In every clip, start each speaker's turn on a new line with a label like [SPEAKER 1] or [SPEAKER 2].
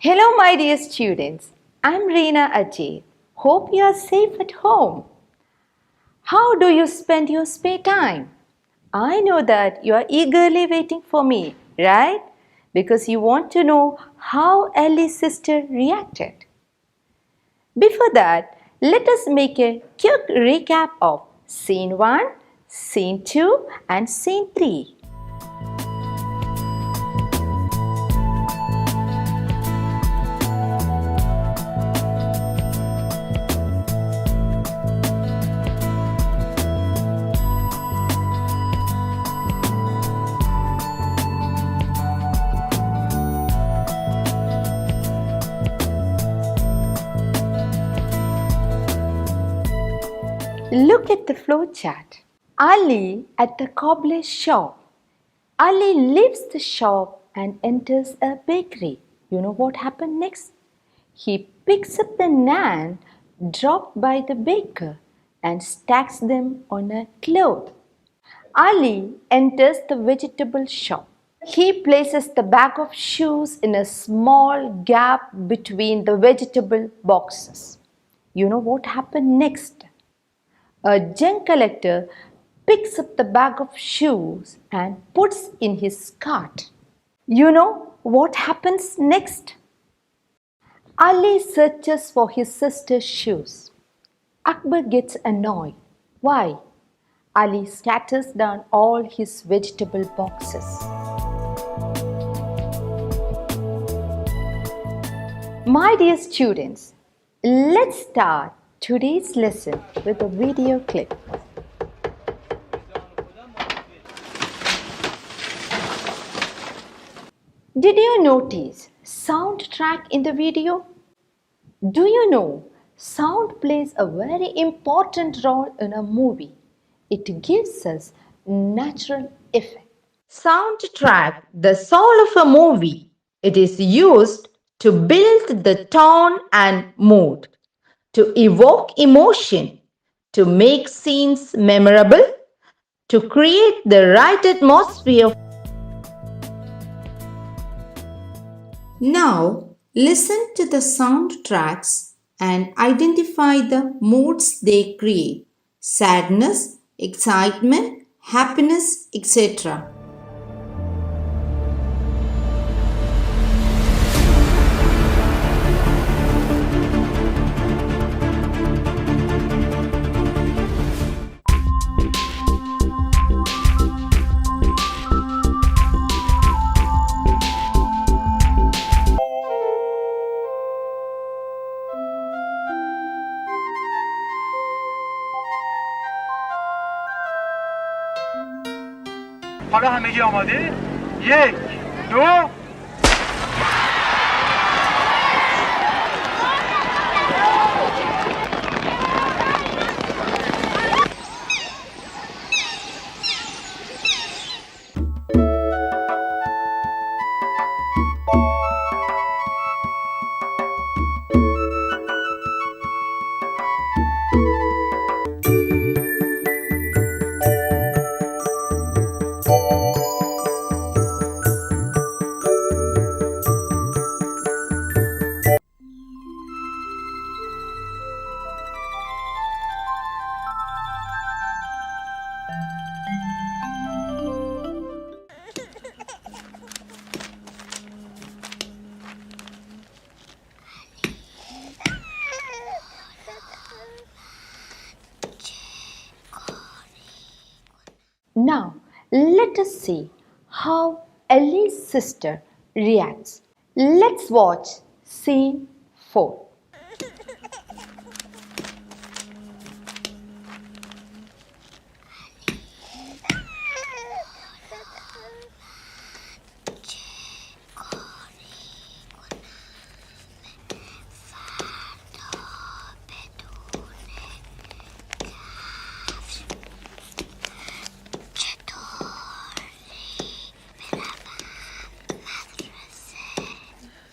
[SPEAKER 1] Hello my dear students, I'm Reena Ajay. Hope you are safe at home. How do you spend your spare time? I know that you are eagerly waiting for me, right? Because you want to know how Ellie's sister reacted. Before that, let us make a quick recap of Scene 1, Scene 2 and Scene 3. Look at the flow chart. Ali at the cobbler's shop. Ali leaves the shop and enters a bakery. You know what happened next? He picks up the naan dropped by the baker and stacks them on a cloth. Ali enters the vegetable shop. He places the bag of shoes in a small gap between the vegetable boxes. You know what happened next? A junk collector picks up the bag of shoes and puts in his cart. You know what happens next? Ali searches for his sister's shoes. Akbar gets annoyed. Why? Ali scatters down all his vegetable boxes. My dear students, let's start today's lesson with a video clip. Did you notice soundtrack in the video? Do you know sound plays a very important role in a movie? It gives us natural effect. Soundtrack, the soul of a movie. It is used to build the tone and mood, to evoke emotion, to make scenes memorable, to create the right atmosphere.
[SPEAKER 2] Now, listen to the soundtracks and identify the moods they create: sadness, excitement, happiness, etc.
[SPEAKER 3] حالا همگی آماده؟ 1 2
[SPEAKER 1] Now, let us see how Ali's sister reacts. Let's watch scene 4.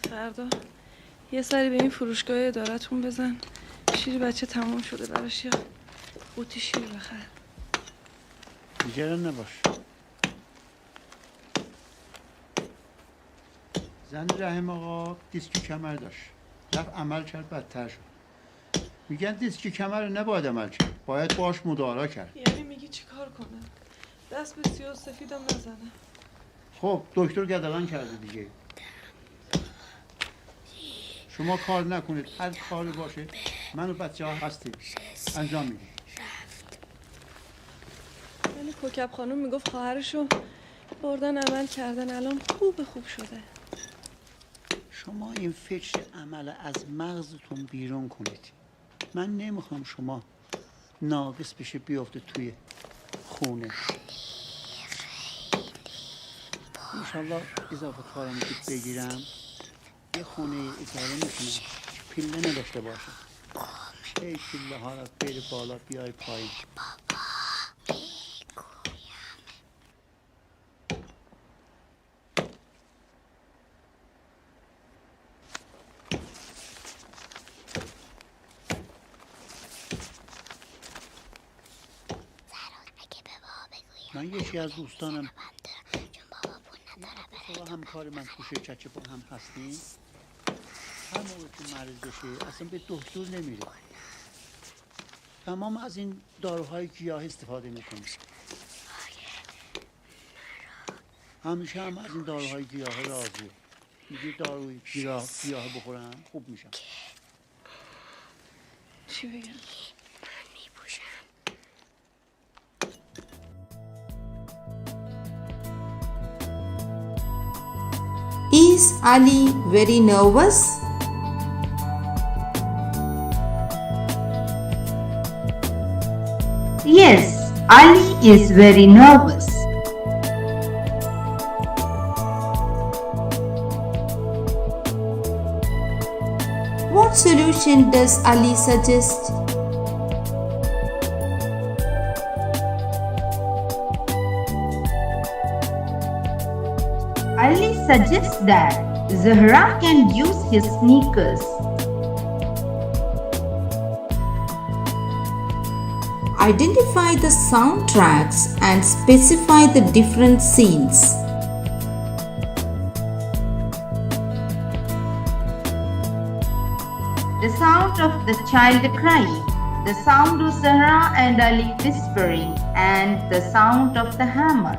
[SPEAKER 4] فردا یه سری به این فروشگاه ادارتون بزن، شیر بچه تموم شده، براش یه قوطی شیر بخر.
[SPEAKER 5] نگران نباش. زن رحم آقا دیسک کمر داشت، رفت عمل کرد بدتر شد. میگن دیسک کمر رو نباید عمل کرد، باید باش مدارا کرد.
[SPEAKER 4] یعنی میگی چی کار کنه؟ دست به سیاه سفیدم نزنه.
[SPEAKER 5] خب دکتر گدلان کرده دیگه. شما کار نکنید، هر کاری باشه من و بچه ها هستیم انجام میدیم.
[SPEAKER 4] ولی کوکب خانم میگفت خواهرشو بردن عمل کردن، الان خوب شده.
[SPEAKER 5] شما این فکر عمل از مغزتون بیرون کنید. من نمیخوام شما ناقص بشه بیافته توی خونه. انشالله اضافه کارم که بگیرم یه خونه اجاره میکنم پیله نداشته باشه. ای پیله ها را بری بالا بیای پایین. من یکی از دوستانم با همکار من تو شرکت با هم هستیم. هر موقع که مریض بشه اصلا به دکتر نمیره، تمام از این داروهای گیاه استفاده میکنه. همیشه هم از این داروهای گیاه راضیه. میگه داروی گیاه بخورم خوب میشم.
[SPEAKER 4] چی بگم؟
[SPEAKER 2] Is Ali very nervous?
[SPEAKER 6] Yes, Ali is very nervous.
[SPEAKER 2] What solution does Ali suggest?
[SPEAKER 6] Ali suggests that Zahra can use his sneakers.
[SPEAKER 2] Identify the soundtracks and specify the different scenes.
[SPEAKER 6] The sound of the child crying, the sound of Zahra and Ali whispering, and the sound of the hammer.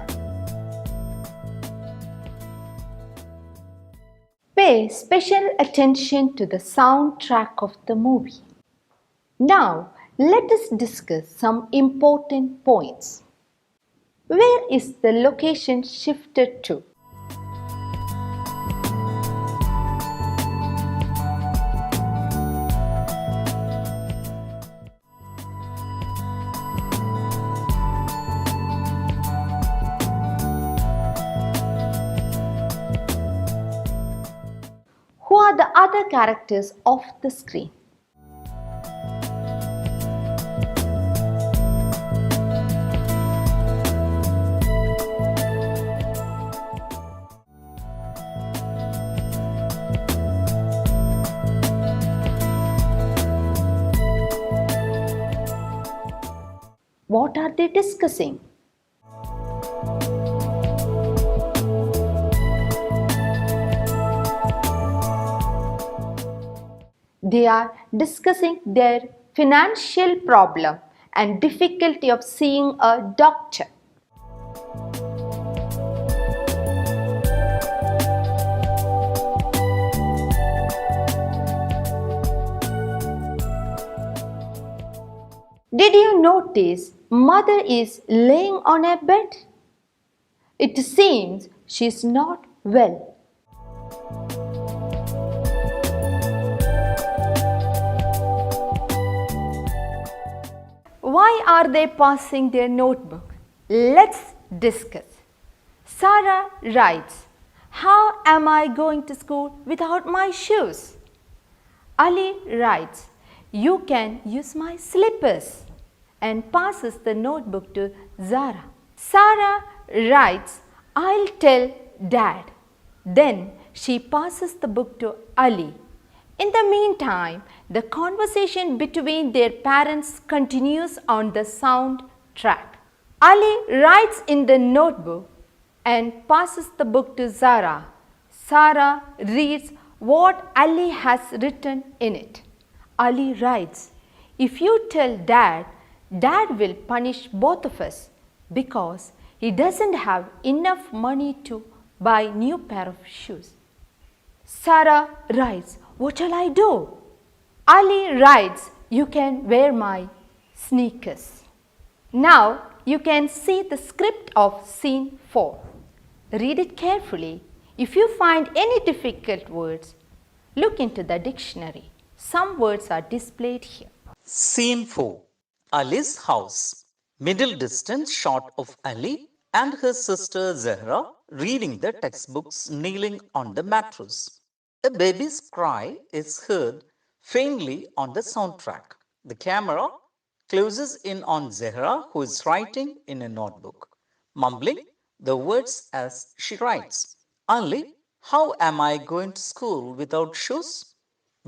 [SPEAKER 1] Pay special attention to the soundtrack of the movie. Now, let us discuss some important points. Where is the location shifted to? Who are the other characters of the screen? What are they discussing? They are discussing their financial problem and difficulty of seeing a doctor. Did you notice mother is laying on a bed? It seems She's not well. Why are they passing their notebook? Let's discuss. Sarah writes, "How am I going to school without my shoes?" Ali writes, "You can use my slippers," and passes the notebook to Zara. Sarah writes, "I'll tell Dad." Then she passes the book to Ali. In the meantime, the conversation between their parents continues on the soundtrack. Ali writes in the notebook and passes the book to Zara. Sarah reads what Ali has written in it. Ali writes, "If you tell Dad, Dad will punish both of us because he doesn't have enough money to buy a new pair of shoes." Sarah writes, "What shall I do?" Ali writes, "You can wear my sneakers." Now you can see the script of scene 4. Read it carefully. If you find any difficult words, look into the dictionary. Some words are displayed here.
[SPEAKER 7] Scene 4. Ali's house. Middle distance shot of Ali and her sister Zahra reading the textbooks kneeling on the mattress. A baby's cry is heard faintly on the soundtrack. The camera closes in on Zahra, who is writing in a notebook, mumbling the words as she writes. Ali, how am I going to school without shoes?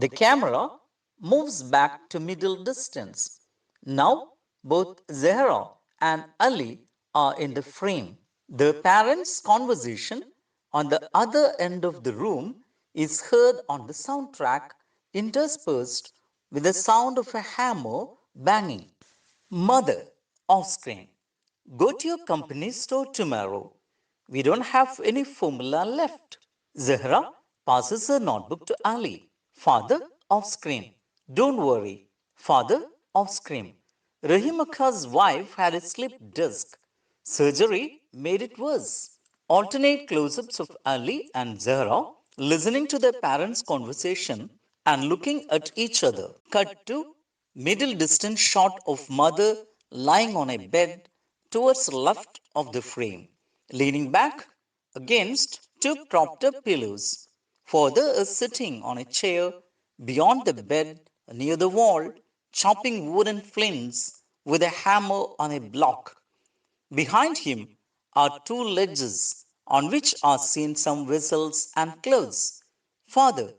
[SPEAKER 7] The camera moves back to middle distance. Now both Zahra and Ali are in the frame. The parents' conversation on the other end of the room is heard on the soundtrack, interspersed with the sound of a hammer banging. Mother, off screen. Go to your company store tomorrow. We don't have any formula left. Zahra passes her notebook to Ali. Father, off screen. Don't worry. Father, off screen. Rahimaka's wife had a slip disc. Surgery made it worse. Alternate close ups of Ali and Zahra listening to their parents' conversation and looking at each other. Cut to middle distance shot of mother lying on a bed towards left of the frame, leaning back against two propped up pillows. Father is sitting on a chair beyond the bed near the wall, chopping wooden flints with a hammer on a block. Behind him are two ledges on which are seen some vessels and clothes. Father,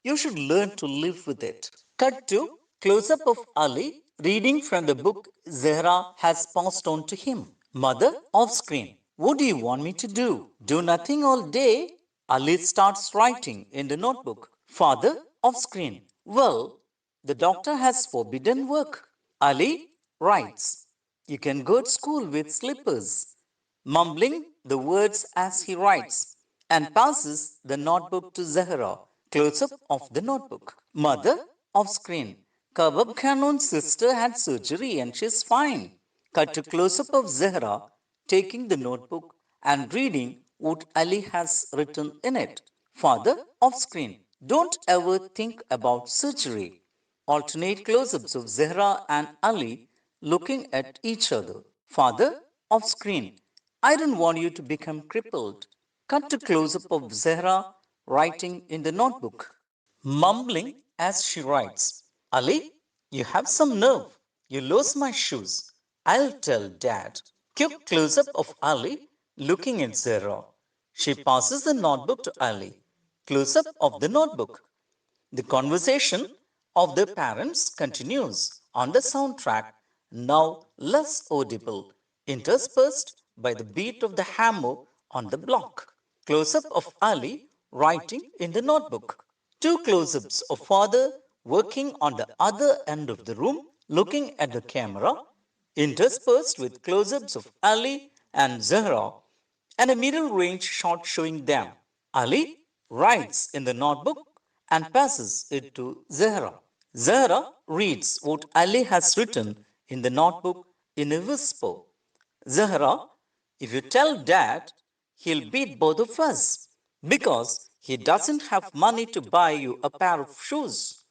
[SPEAKER 7] you should learn to live with it. Cut to close up of Ali reading from the book Zahra has passed on to him. Mother, off screen. What do you want me to do? Do nothing all day? Ali starts writing in the notebook. Father, off screen. Well, the doctor has forbidden work. Ali writes, "You can go to school with slippers," mumbling the words as he writes, and passes the notebook to Zahra. Close up of the notebook. Mother, off screen. Kabab Khanon's sister had surgery and she's fine. Cut to close up of Zahra taking the notebook and reading what Ali has written in it. Father, off screen. Don't ever think about surgery. Alternate close ups of Zahra and Ali looking at each other. Father, off screen. I don't want you to become crippled. Cut to close up of Zahra writing in the notebook, mumbling as she writes. Ali, you have some nerve. You lost my shoes. I'll tell Dad. Quick close up of Ali looking at Zahra. She passes the notebook to Ali. Close up of the notebook. The conversation of the parents continues on the soundtrack, now less audible, interspersed by the beat of the hammer on the block. Close up of Ali writing in the notebook. Two close ups of father working on the other end of the room, looking at the camera, interspersed with close ups of Ali and Zahra, and a middle range shot showing them. Ali writes in the notebook and passes it to Zahra. Zahra reads what Ali has written in the notebook in a whisper. Zahra, if you tell Dad, he'll beat both of us because he doesn't have money to buy you a pair of shoes.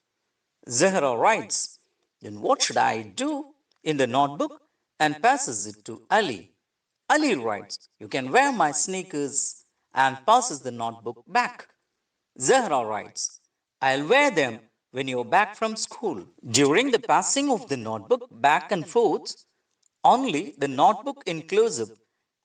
[SPEAKER 7] Zahra writes, then what should I do in the notebook and passes it to Ali. Ali writes, you can wear my sneakers and passes the notebook back. Zahra writes, I'll wear them when you're back from school. During the passing of the notebook back and forth, only the notebook in close up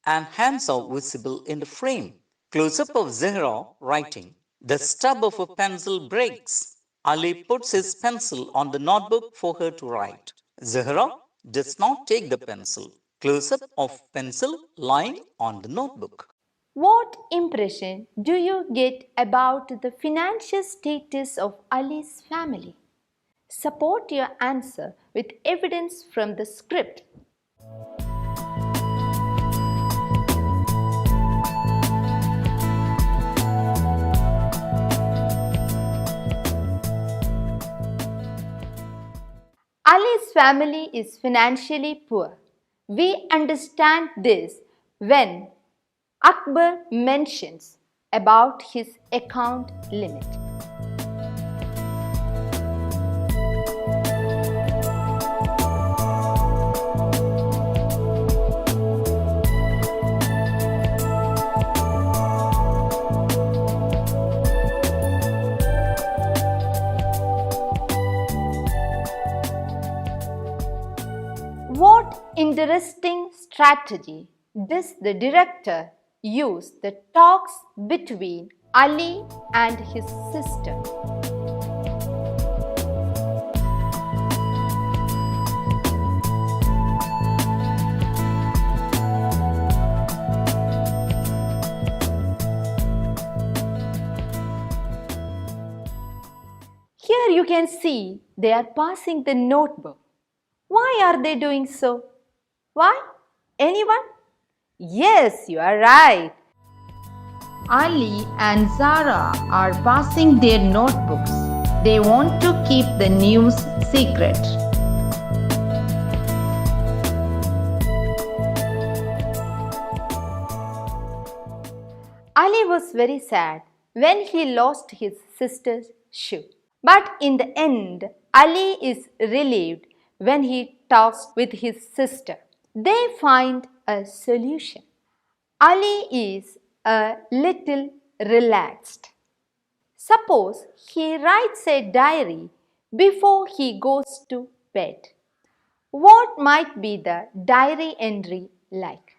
[SPEAKER 7] and hands are visible in the frame. Close up of Zahra writing. The stub of a pencil breaks. Ali puts his pencil on the notebook for her to write. Zahra does not take the pencil. Close up of pencil lying on the notebook.
[SPEAKER 1] What impression do you get about the financial status of Ali's family? Support your answer with evidence from the script. Ali's family is financially poor. We understand this when Akbar mentions about his account limit. What interesting strategy does the director use the talks between Ali and his sister? Here you can see they are passing the notebook. Why are they doing so? Why? Anyone? Yes, you are right.
[SPEAKER 6] Ali and Zara are passing their notebooks. They want to keep the news secret.
[SPEAKER 1] Ali was very sad when he lost his sister's shoe. But in the end, Ali is relieved when he talks with his sister. They find a solution. Ali is a little relaxed. Suppose he writes a diary before he goes to bed. What might be the diary entry like?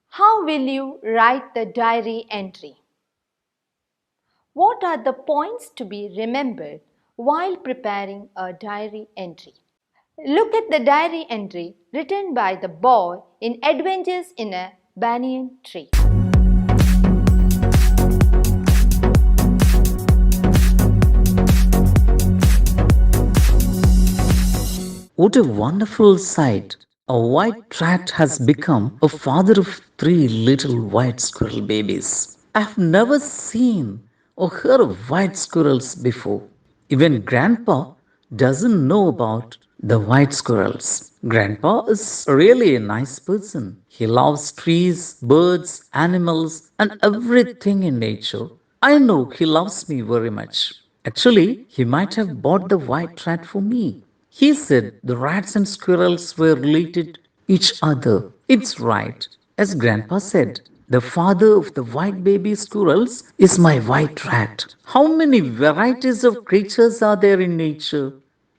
[SPEAKER 1] How will you write the diary entry? What are the points to be remembered while preparing a diary entry? Look at the diary entry written by the boy in Adventures in a Banyan Tree.
[SPEAKER 7] What a wonderful sight! A white rat has become a father of 3 little white squirrel babies. I've never seen or heard of white squirrels before. Even Grandpa doesn't know about the white squirrels. Grandpa is really a nice person. He loves trees, birds, animals, and everything in nature. I know he loves me very much. Actually, he might have bought the white rat for me. He said the rats and squirrels were related each other. It's right. As Grandpa said, the father of the white baby squirrels is my white rat. How many varieties of creatures are there in nature?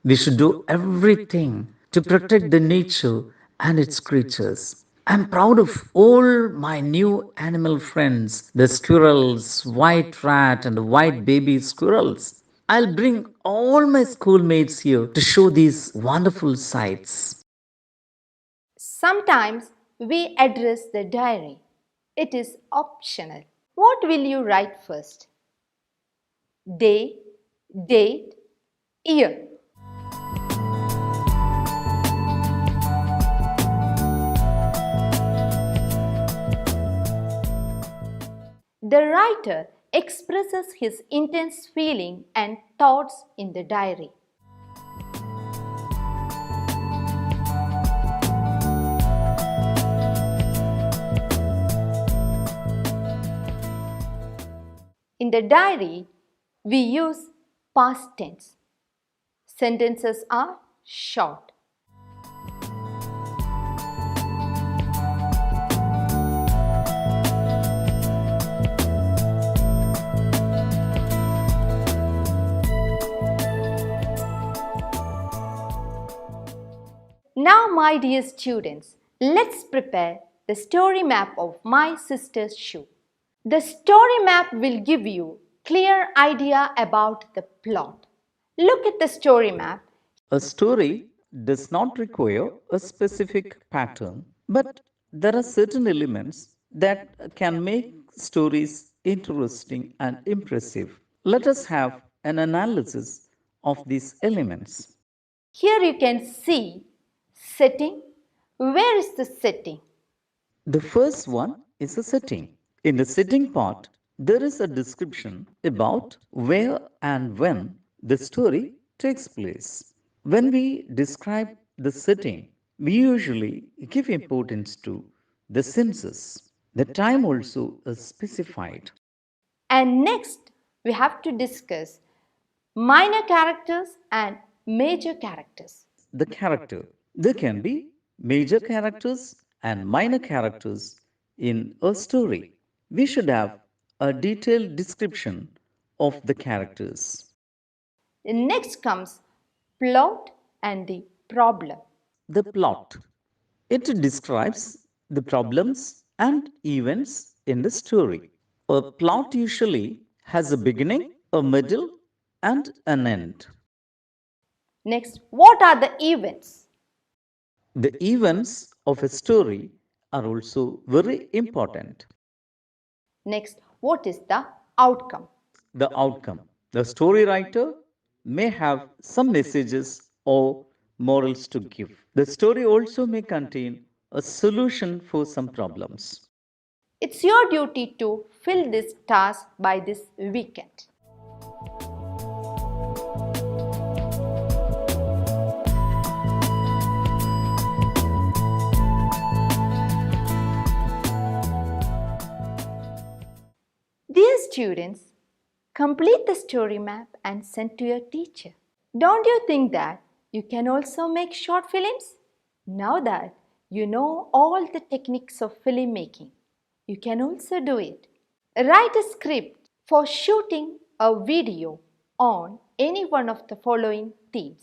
[SPEAKER 7] We should do everything to protect the nature and its creatures. I'm proud of all my new animal friends, the squirrels, white rat, and the white baby squirrels. I'll bring all my schoolmates here to show these wonderful sights.
[SPEAKER 1] Sometimes we address the diary. It is optional. What will you write first? Day, date, year. The writer expresses his intense feeling and thoughts in the diary. In the diary, we use past tense. Sentences are short. Now, my dear students, let's prepare the story map of My Sister's Shoe. The story map will give you clear idea about the plot. Look at the story map.
[SPEAKER 7] A story does not require a specific pattern, but there are certain elements that can make stories interesting and impressive. Let us have an analysis of these elements.
[SPEAKER 1] Here you can see setting. Where is the setting?
[SPEAKER 7] The first one is a setting. In the setting part, there is a description about where and when the story takes place. When we describe the setting, we usually give importance to the senses. The time also is specified.
[SPEAKER 1] And next, we have to discuss minor characters and major characters.
[SPEAKER 7] The character. There can be major characters and minor characters in a story. We should have a detailed description of the characters.
[SPEAKER 1] Next comes plot and the problem.
[SPEAKER 7] The plot. It describes the problems and events in the story. A plot usually has a beginning, a middle, and an end.
[SPEAKER 1] Next, what are the events?
[SPEAKER 7] The events of a story are also very important.
[SPEAKER 1] Next, what is the outcome?
[SPEAKER 7] The outcome. The story writer may have some messages or morals to give. The story also may contain a solution for some problems.
[SPEAKER 1] It's your duty to fill this task by this weekend. Dear students, complete the story map and send to your teacher. Don't you think that you can also make short films? Now that you know all the techniques of film making, you can also do it. Write a script for shooting a video on any one of the following themes.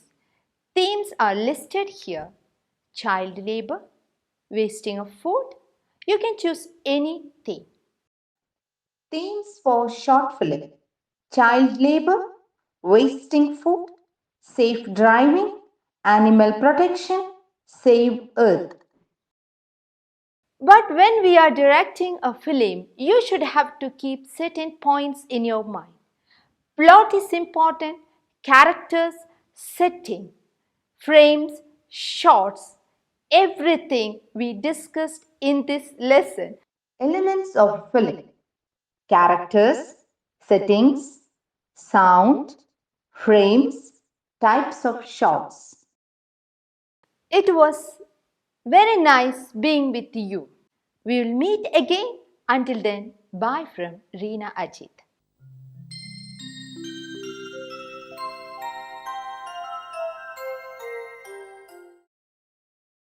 [SPEAKER 1] Themes are listed here: child labor, wasting of food. You can choose any theme.
[SPEAKER 6] Themes for short film: child labor, wasting food, safe driving, animal protection, save earth.
[SPEAKER 1] But when we are directing a film, you should have to keep certain points in your mind. Plot is important, characters, setting, frames, shots, everything we discussed in this lesson.
[SPEAKER 6] Elements of film: characters, settings, sound, frames, types of shots.
[SPEAKER 1] It was very nice being with you. We will meet again. Until then, bye from Reena Ajit.